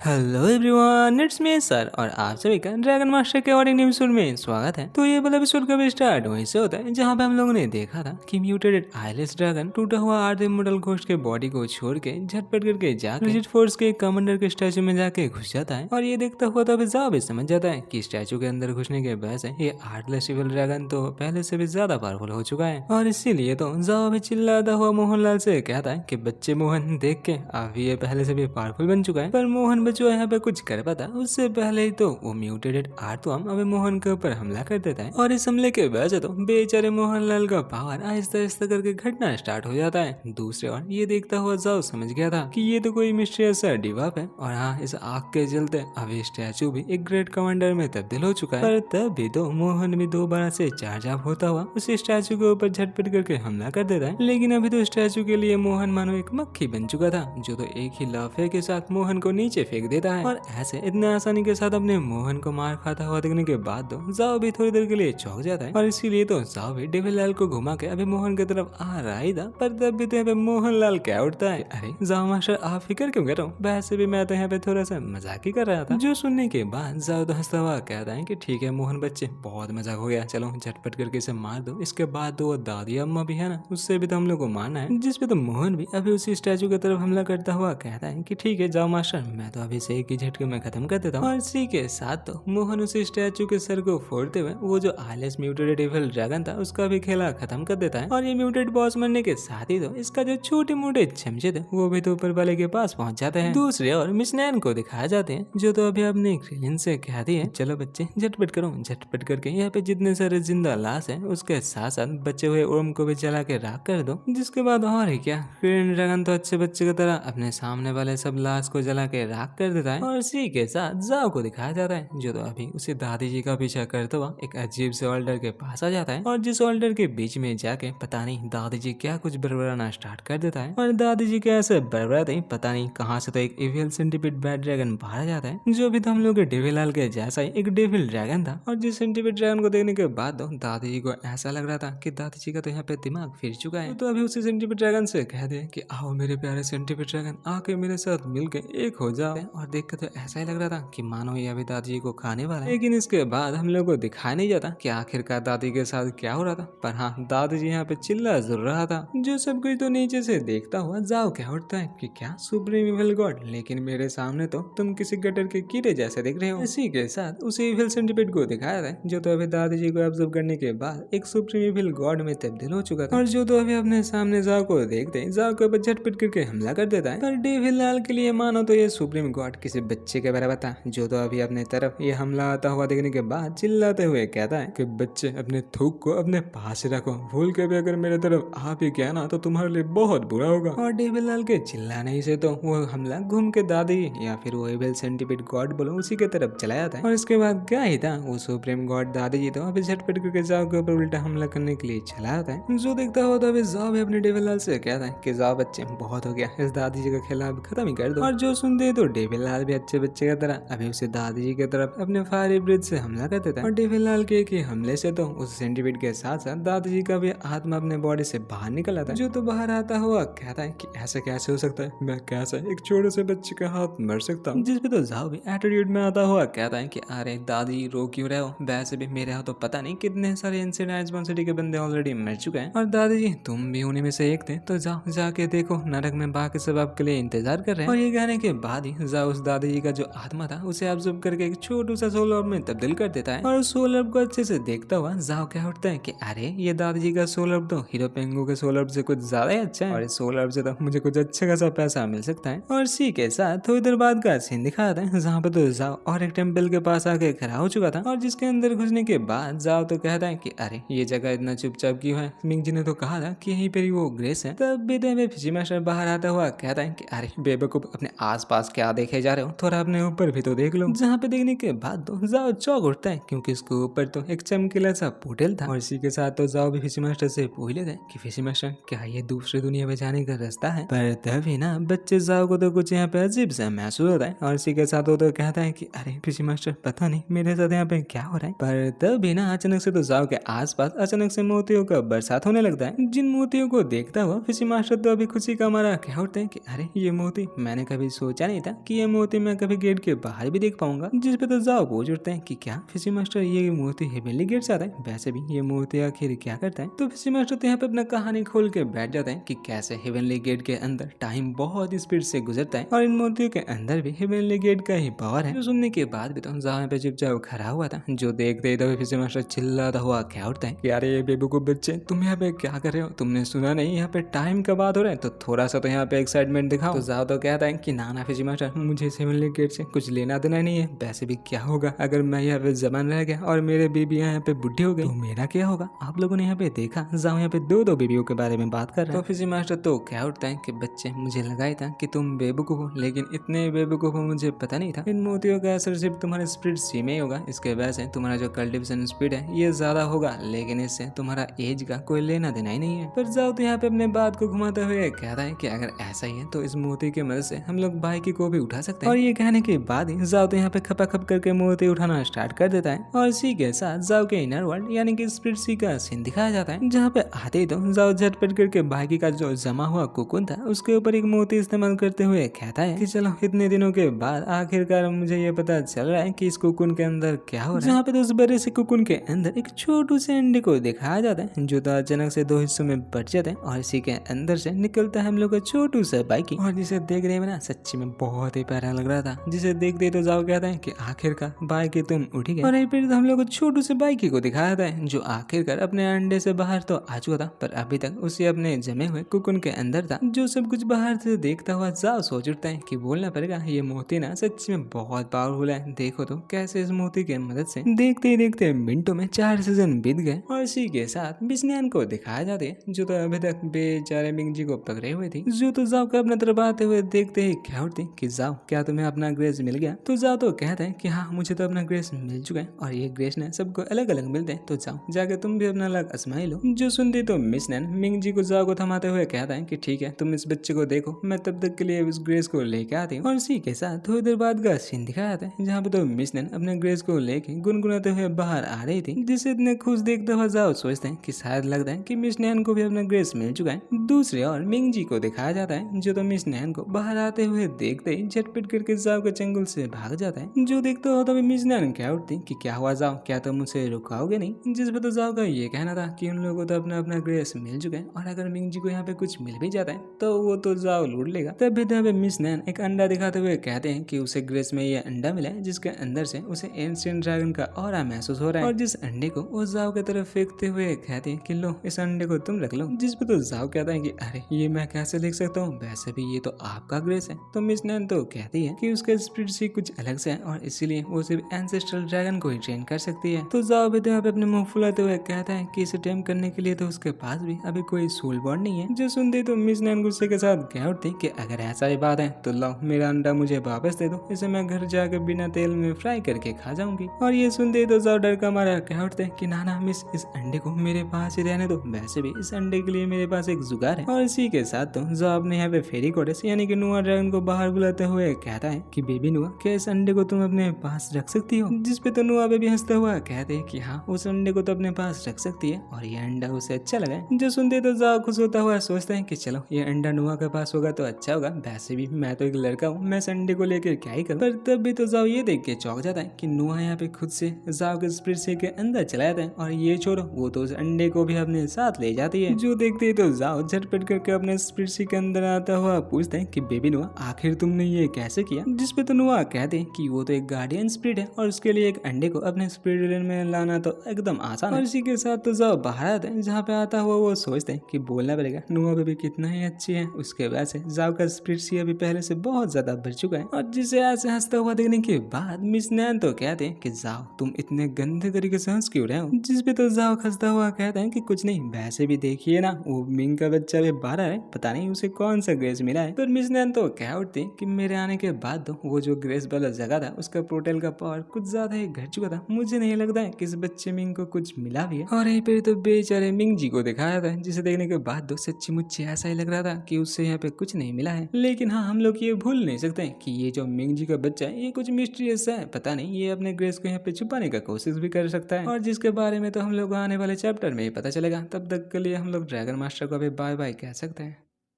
Hello everyone, it's me sir और आप सभी का ड्रैगन मास्टर के और एक न्यू एपिसोड में स्वागत है। तो ये वाला एपिसोड कब स्टार्ट वहीं से होता है जहाँ पे हम लोगों ने देखा था कि म्यूटेटेड आईलेस ड्रैगन टूटा हुआ आर्थ इमोर्टल घोस्ट के बॉडी को छोड़ के झटपट करके जाके रिजिड फोर्स के कमांडर के स्टैचू में जाके घुस जाता है। और ये देखता हुआ तो अभी जाओ भी समझ जाता है कि स्टैचू के अंदर घुसने के वजह से ये आर्टलेस इविल ड्रैगन तो पहले से भी ज्यादा पावरफुल हो चुका है। और इसीलिए तो जाओ अभी चिल्लाता हुआ मोहनलाल से कहता है कि बच्चे मोहन देख के अभी ये पहले से भी पावरफुल बन चुका है, पर मोहन बच्चों यहाँ पे कुछ कर पाता उससे पहले ही तो वो म्यूटेटेड आर्टवर्म अभी मोहन के ऊपर हमला कर देता है। और इस हमले के वजह से तो बेचारे मोहनलाल का पावर आहिस्ता आहिस्ता करके घटना स्टार्ट हो जाता है। दूसरे ओर ये देखता हुआ जाओ समझ गया था कि ये तो कोई मिस्टीरियस सा डिवाप है और हाँ, इस आग के चलते अभी स्टैचू भी एक ग्रेट कमांडर में तब्दील हो चुका है। पर तब भी तो मोहन भी दोबारा से चार्ज अप होता हुआ उस स्टैचू के ऊपर झटपट करके हमला कर देता है। लेकिन अभी तो स्टैचू के लिए मोहन मानो एक मक्खी बन चुका था जो तो एक ही लाफे के साथ मोहन को नीचे फेंक देता है। और ऐसे इतने आसानी के साथ अपने मोहन को मार खाता हुआ देखने के बाद तो जाओ भी थोड़ी देर के लिए चौंक जाता है। और इसीलिए तो जाओ भी डेविल को घुमा के अभी मोहन की तरफ आ रहा ही था, पर तब भी तो यहाँ पे मोहनलाल क्या उठता है, अरे जाओ मास्टर आप फिक्र क्यों कर रहा हूँ, वैसे भी मैं तो यहाँ पे थोड़ा सा मजाक ही कर रहा था। जो सुनने के बाद जाओ तो हंसता हुआ कहता है कि ठीक है मोहन बच्चे, बहुत मजाक हो गया, चलो झटपट करके इसे मार दो। इसके बाद तो वो दादी अम्मा भी है ना, उससे भी तो हम लोग को मारना है। जिसपे तो मोहन भी अभी उसी स्टैचू की तरफ हमला करता हुआ कहता है कि ठीक है जाओ मास्टर, मैं तो अभी से एक ही झटके में खत्म कर देता हूँ। और इसी के साथ तो मोहन उसी स्टैचू के सर को फोड़ते हुए वो जो आईलेस म्यूटेटेड इविल ड्रैगन था उसका भी खेला खत्म कर देता है। और ये म्यूटेट बॉस मरने के साथ ही तो इसका जो छोटे मोटे चमचे थे वो भी तो ऊपर वाले के पास पहुंच जाते हैं। दूसरे और मिस नैन को दिखाया जाते हैं जो तो अभी अपने क्रिलिन से कहती है चलो बच्चे झटपट करो, झटपट करके यहाँ पे जितने सारे जिंदा लाश है उसके साथ साथ बचे हुए ओम को भी जला के राख कर दो। जिसके बाद और ही क्या, क्रिलिन ड्रैगन तो अच्छे बच्चे की तरह अपने सामने वाले सब लाश को जला के राख कर देता है। और इसी के साथ जाओ को दिखाया जाता है जो तो अभी उसे दादी जी का पीछा करता हुआ एक अजीब से ऑल्डर के पास आ जाता है। और जिस ऑल्डर के बीच में जाके पता नहीं दादी जी क्या कुछ बड़बड़ाना स्टार्ट कर देता है। और दादी जी के ऐसे बड़बड़ाते ही पता नहीं कहाँ से तो एक इविल सेंटीपीड बैड ड्रैगन बाहर आ जाता है जो भी तो हम लोग के डेविलाल के जैसा ही एक डेविल ड्रैगन था। और जिस सेंटीपीड ड्रैगन को देखने के बाद तो दादी जी को ऐसा लग रहा था कि दादी जी का तो यहाँ पे दिमाग फिर चुका है। तो अभी उसी सेंटीपीड ड्रैगन से कह दे कि आओ मेरे प्यारे सेंटीपीड ड्रैगन, आके मेरे साथ मिलके एक हो जाओ। और देख के तो ऐसा ही लग रहा था कि मानो ये अभी दादी जी को खाने वाला है। लेकिन इसके बाद हम लोग को दिखाया नहीं जाता कि आखिरकार दादी के साथ क्या हो रहा था। पर हाँ, दादी जी यहाँ पे चिल्ला जरूर रहा था। जो सब कुछ तो नीचे से देखता हुआ जाओ क्या उठता है कि क्या सुप्रीम इविल गॉड, लेकिन मेरे सामने तो तुम किसी गटर के कीड़े जैसे दिख रहे हो। इसी के साथ उसी इविल सेंटीपीड को दिखाया था जो तो अभी दादी जी को ऑब्जर्व करने के बाद एक सुप्रीम इविल गॉड में तब्दील हो चुका था। और जो तो अभी अपने सामने जाओ को देखते जाओ के ऊपर झटपट करके हमला कर देता है। पर डेविलाल के लिए मानो तो ये सुप्रीम गॉड किसी बच्चे के बराबर था जो तो अभी अपने तरफ ये हमला आता हुआ देखने के बाद चिल्लाते हुए कहता है कि बच्चे अपने थूक को अपने पास रखो, भूल के भी अगर मेरे तरफ आ भी गया ना तो तुम्हारे लिए बहुत बुरा होगा। और डेविलाल के चिल्लाने से तो वो हमला घूम के दादी या फिर वो एविल सेंटीपीड गॉड बोलो उसी के तरफ चला जाता है। और इसके बाद क्या ही था, वो सुप्रीम गॉड दादी जी तो अभी झटपट करके जाओ के ऊपर उल्टा हमला करने के लिए चला जाता है। जो देखता हुआ तो अभी जाओ भी अपने डेविलाल से कहता है कि जाओ बच्चे बहुत हो गया, इस दादी जी का खेला अब खत्म ही कर दो। और जो सुनते तो डेविलाल भी अच्छे बच्चे की तरह अभी उसे दादी जी की तरफ अपने फायर ब्रिज से हमला कर देता है। और डेविलाल के एक ही हमले से तो उस सेंटीपीड के साथ साथ दादी जी का भी आत्मा अपने बॉडी से बाहर निकल आता है। जो तो बाहर आता हुआ कहता है कि ऐसा कैसे हो सकता है, मैं कैसे एक छोटे से बच्चे का हाथ मर सकता हूँ। जिसपे तो जाओ भी एटीट्यूड में आता हुआ कहता है कि अरे दादी रो क्यों रहे हो, वैसे भी मेरे यहाँ तो पता नहीं कितने सारे इंसिडेंट सिटी के बंदे ऑलरेडी मर चुके हैं और दादी जी तुम भी उन्हीं में से एक थे, तो जाओ जाके देखो नरक में बाकी सब आपके लिए इंतजार कर रहे हैं। और ये कहने के बाद ही जाओ उस दादी जी का जो आत्मा था उसे ऑब्जर्व करके एक छोटू सा सोल ऑर्ब में तब्दील कर देता है। और उस सोल ऑर्ब को अच्छे से देखता हुआ जाओ क्या उठता है कि अरे ये दादी जी का सोल ऑर्ब तो हीरो पेंगू के सोल ऑर्ब से कुछ ज्यादा ही अच्छा है और इस सोल ऑर्ब से तो मुझे कुछ अच्छा खासा पैसा मिल सकता है। और इसी के साथ थोड़ी देर बाद का सीन दिखाता है जहाँ पे तो जाओ और एक टेम्पल के पास आके खड़ा हो चुका था। और जिसके अंदर घुसने के बाद जाओ तो कहता है कि अरे ये जगह इतना चुपचाप क्यों है, मिंग जी ने तो कहा था कि यहीं पर ही वो ग्रेस है। तब भी फिजी मास्टर बाहर आता हुआ कहता है कि अरे बेवकूफ अपने आसपास क्या देखे जा रहे हो, थोड़ा अपने ऊपर भी तो देख लो। जहाँ पे देखने के बाद तो जाओ चौक उठता है क्योंकि उसके ऊपर तो एक चमकीला सा पोर्टल था। और इसी के साथ तो जाओ भी फिशी मास्टर से पूछ लेते हैं कि फिशी मास्टर क्या ये दूसरी दुनिया में जाने का रास्ता है। पर तभी ना बच्चे जाओ को तो कुछ यहाँ पे अजीब सा महसूस होता है। और इसी के साथ वो तो कहता है कि अरे फिशी मास्टर पता नहीं मेरे साथ यहाँ पे क्या हो रहा है। पर तभी ना अचानक से तो जाओ के आसपास अचानक से मोतियों का बरसात होने लगता है। जिन मोतियों को देखता हुआ फिशी मास्टर तो अभी खुशी का मारा क्या उठते हैं कि अरे ये मोती, मैंने कभी सोचा नहीं था कि ये मोती मैं कभी गेट के बाहर भी देख पाऊंगा। जिस पे तो जाओ पूछ उठते हैं कि क्या फिशी मास्टर ये मोती हेवनली गेट से आता है, वैसे भी ये मोती आखिर क्या करता है। तो फिशी मास्टर तो यहाँ पे अपना कहानी खोल के बैठ जाते हैं कि कैसे हेवनली गेट के अंदर टाइम बहुत स्पीड से गुजरता है और इन मोतियों के अंदर भी हेवनली गेट का ही पावर है। जो सुनने के बाद भी तो जहाँ पे चुपचाप खड़ा हुआ था, जो देखते ही तो फिशी मास्टर चिल्लाता हुआ क्या उठता है कि अरे ये बेवकूफ बच्चे, तुम यहाँ पे क्या कर रहे हो, तुमने सुना नहीं यहाँ पे टाइम का बात हो रहा है, तो थोड़ा सा तो यहाँ पे एक्साइटमेंट दिखाओ। तो जाओ तो कहता है कि नाना फिशी मास्टर, मुझे हेवनली गेट से कुछ लेना देना नहीं है, वैसे भी क्या होगा अगर मैं यहाँ पे जवान रह गया और मेरे बीबी यहाँ पे बुढ़ी हो गई, तो मेरा क्या होगा। आप लोगों ने यहाँ पे देखा जाओ यहाँ पे दो बीबियों के बारे में बात कर रहे हैं। तो फिशी मास्टर तो क्या उठता है कि बच्चे, मुझे लगा ही था कि तुम बेवकूफ हो, लेकिन इतने बेवकूफ हो मुझे पता नहीं था। इन मोतियों का असर सिर्फ तुम्हारे स्पीड सी में ही होगा, इसके वजह से तुम्हारा जो कल्टिवेशन स्पीड है ये ज्यादा होगा, लेकिन इससे तुम्हारा एज का कोई लेना देना ही नहीं है। पर जाओ तो यहाँ पे अपने बात को घुमाते हुए कहता है कि अगर ऐसा ही है तो इस मोती की मदद से हम लोग बाइक को भी उठा सकते हैं। और ये कहने के बाद ही जाओ तो यहाँ पे खपा खप करके मोती उठाना स्टार्ट कर देता है और इसी के साथ जाओ के इनर वर्ल्ड यानी कि स्प्लिट सी का सीन दिखाया जाता है, जहाँ पे आते ही तो जाओ झटपट करके बाइक का जो जमा हुआ कुकुन था उसके ऊपर एक मोती इस्तेमाल करते हुए कहता है कि चलो इतने दिनों के बाद आखिरकार मुझे ये पता चल रहा है कि इस कुकुन के अंदर क्या हो रहा है। जहाँ पे तो उस बड़े से कुकुन के अंदर एक छोटू से अंडे को दिखाया जाता है, जो तो अचानक से दो हिस्सों में बट जाते हैं और इसी के अंदर से निकलता है हम लोग का छोटू सा बाइकी, और जिसे देख रहे हैं ना सच्ची में बहुत ही प्यारा लग रहा था। जिसे देखते तो जाओ कहता है कि आखिरकार बाइकी तुम उठ गए। और फिर तो हम लोग छोटू से बाइकी को दिखाया था जो आखिरकार अपने अंडे से बाहर तो आ चुका था, पर अभी तक उसे अपने जमे हुए कुकुन के अंदर था, जो सब कुछ बाहर से देखता हुआ जाओ सोच उठता है कि बोलना पड़ेगा ये मोती ना सच्ची में बहुत पावरफुल है। देखो तो कैसे इस मोती की मदद से देखते ही देखते मिनटों में 4 सीजन बीत गए। और इसी के साथ बिस्नियान को दिखाया जाते हैं, जो तो अभी तक बेचारे मिंग जी को पकड़े हुए थी, जो तो जाओ को अपना तरफ आते हुए देखते ही क्या उठती कि जाओ क्या तुम्हें अपना ग्रेस मिल गया। तो जाओ तो कहते हैं कि हाँ मुझे तो अपना ग्रेस मिल चुका है और ये ग्रेस ना सबको अलग अलग मिलते हैं, तो जाओ जाके तुम भी अपना अलग आजमाई लो। जो सुनते तो मिस नैन मिंग जी को जाओ को थमाते हुए कहता है कि ठीक है तुम इस बच्चे को देखो, मैं तब तक के लिए उस ग्रेस को लेके आती हूँ। और इसी के साथ थोड़ी देर बाद का सीन दिखाया जाता है, जहाँ पे तो मिस नैन अपने ग्रेस को लेके गुनगुनाते हुए बाहर आ रही थी, जिसे इतने खुश देखते हुए जाओ सोचते हैं कि शायद लगता है कि मिस नैन को भी अपना ग्रेस मिल चुका है। दूसरी ओर मिंग जी को दिखाया जाता है, जो तो मिस नैन को बाहर आते हुए देखते ही झटपट करके जाओ के चंगुल से भाग जाता है। जो देखते हो तभी मिस नैन क्या उठती कि क्या हुआ जाओ, क्या तुम मुझे रुकाओगे नहीं। जिस पे तो जाओ का ये कहना था कि उन लोगों को तो अपना अपना ग्रेस मिल चुका है और अगर मिंग जी को यहाँ पे कुछ मिल भी जाता है तो वो तो जाओ लूट लेगा। तभी तभी मिस नैन एक अंडा दिखाते हुए कहते हैं कि उसे ग्रेस में ये अंडा मिला है, जिसके अंदर से उसे एंशिएंट ड्रैगन का ऑरा महसूस हो रहा है। और जिस अंडे को वो जाओ की तरफ फेंकते हुए कहते हैं कि लो इस अंडे को तुम रख लो। जिस पे तो जाओ कहता है कि अरे ये मैं कैसे देख सकता हूँ, वैसे भी ये तो आपका ग्रेस है। तो मिस नैन तो कहती है कि उसका स्पिरिट से कुछ अलग से है और इसीलिए वो सिर्फ एंसेस्ट्रल ड्रैगन को ही ट्रेन कर सकती है। तो जाओ भी तो यहाँ पे अपने मुंह फुलाते हुए कहता है कि इसे टेम करने के लिए तो उसके पास भी अभी कोई सोल बॉन्ड नहीं है। जो सुनते तो मिस नैन गुस्से के साथ कह उठती कि अगर ऐसा ही बात है तो लाओ मेरा अंडा मुझे वापस दे दो, इसे मैं घर जाकर बिना तेल में फ्राई करके खा जाऊंगी। और ये सुनते तो जाओ डर का मारा कह उठते कि नाना मिस इस अंडे को मेरे पास ही रहने दो, वैसे भी इस अंडे के लिए मेरे पास एक जुगाड़ है। और इसी के साथ तो जाओ अपने यहाँ पे फेरी कोडेस यानी कि नुआ ड्रैगन को बाहर बुलाते हुए कहता है कि बेबी नुआ क्या इस अंडे को तुम अपने पास रख सकती हो। जिस पे तो नुआ बेबी हंसता हुआ कहते हैं कि हाँ उस अंडे को तो अपने पास रख सकती है और ये अंडा उसे अच्छा लगा है। जो सुनते तो जाओ खुश होता हुआ सोचते हैं कि चलो ये अंडा नुआ के पास होगा तो अच्छा होगा, वैसे भी मैं तो एक लड़का हूँ, मैं इस अंडे को लेकर क्या ही करूँ। पर तब भी तो जाओ ये देख के चौंक जाता है कि नुआ यहाँ पे खुद से जाओ के स्प्रिट से के अंदर चला जाता है और ये छोड़ो वो तो उस अंडे को भी अपने साथ ले जाती है। जो देखते ही तो जाओ झटपट करके अपने स्प्रिट सी के अंदर आता हुआ पूछते हैं कि बेबी नुआ आखिर तुमने ये कैसे किया। जिस पे तो नुआ कहते हैं कि वो तो एक गार्डियन स्पिरिट है और उसके लिए एक अंडे को अपने स्पिरिट लेन में लाना तो एकदम आसान है। और इसी के साथ तो जाओ बाहर आते हैं, जहाँ पे आता हुआ वो सोचते हैं कि बोलना पड़ेगा नुआ बेबी कितना ही अच्छी है। उसके बाद से जाओ का स्पिरिट सी अभी पहले से बहुत ज्यादा बढ़ चुका है। और जिसे ऐसे हंसता हुआ देखने के बाद मिस नैन तो कहते हैं कि जाओ तुम इतने गंदे तरीके से हंस क्यों रहे हो। जिस पे तो जाओ हंसता हुआ कहता है कि कुछ नहीं, वैसे भी देखिए ना वो मिंग का बच्चा भी 12 है, पता नहीं उसे कौन सा ग्रेस मिला है। पर मिस नैन तो कह उठती कि मेरे आने के बाद तो वो जो ग्रेस वाला जगह था उसका पोर्टल का पावर कुछ ज्यादा ही घट चुका था। मुझे नहीं लगता है कि इस बच्चे मिंग को कुछ मिला भी है। और यहीं पे तो बेचारे मिंग जी को दिखाया था, जिसे देखने के बाद तो सच्ची मुच्ची ऐसा ही लग रहा था कि उससे यहाँ पे कुछ नहीं मिला है। लेकिन हाँ हम लोग ये भूल नहीं सकते कि ये जो मिंग जी का बच्चा है ये कुछ मिस्टीरियस है, पता नहीं ये अपने ग्रेस को यहाँ पे छुपाने का कोशिश भी कर सकता है। और जिसके बारे में तो हम लोग आने वाले चैप्टर में ही पता चलेगा। तब तक के लिए हम लोग ड्रैगन मास्टर को अभी बाय बाय कह सकते हैं।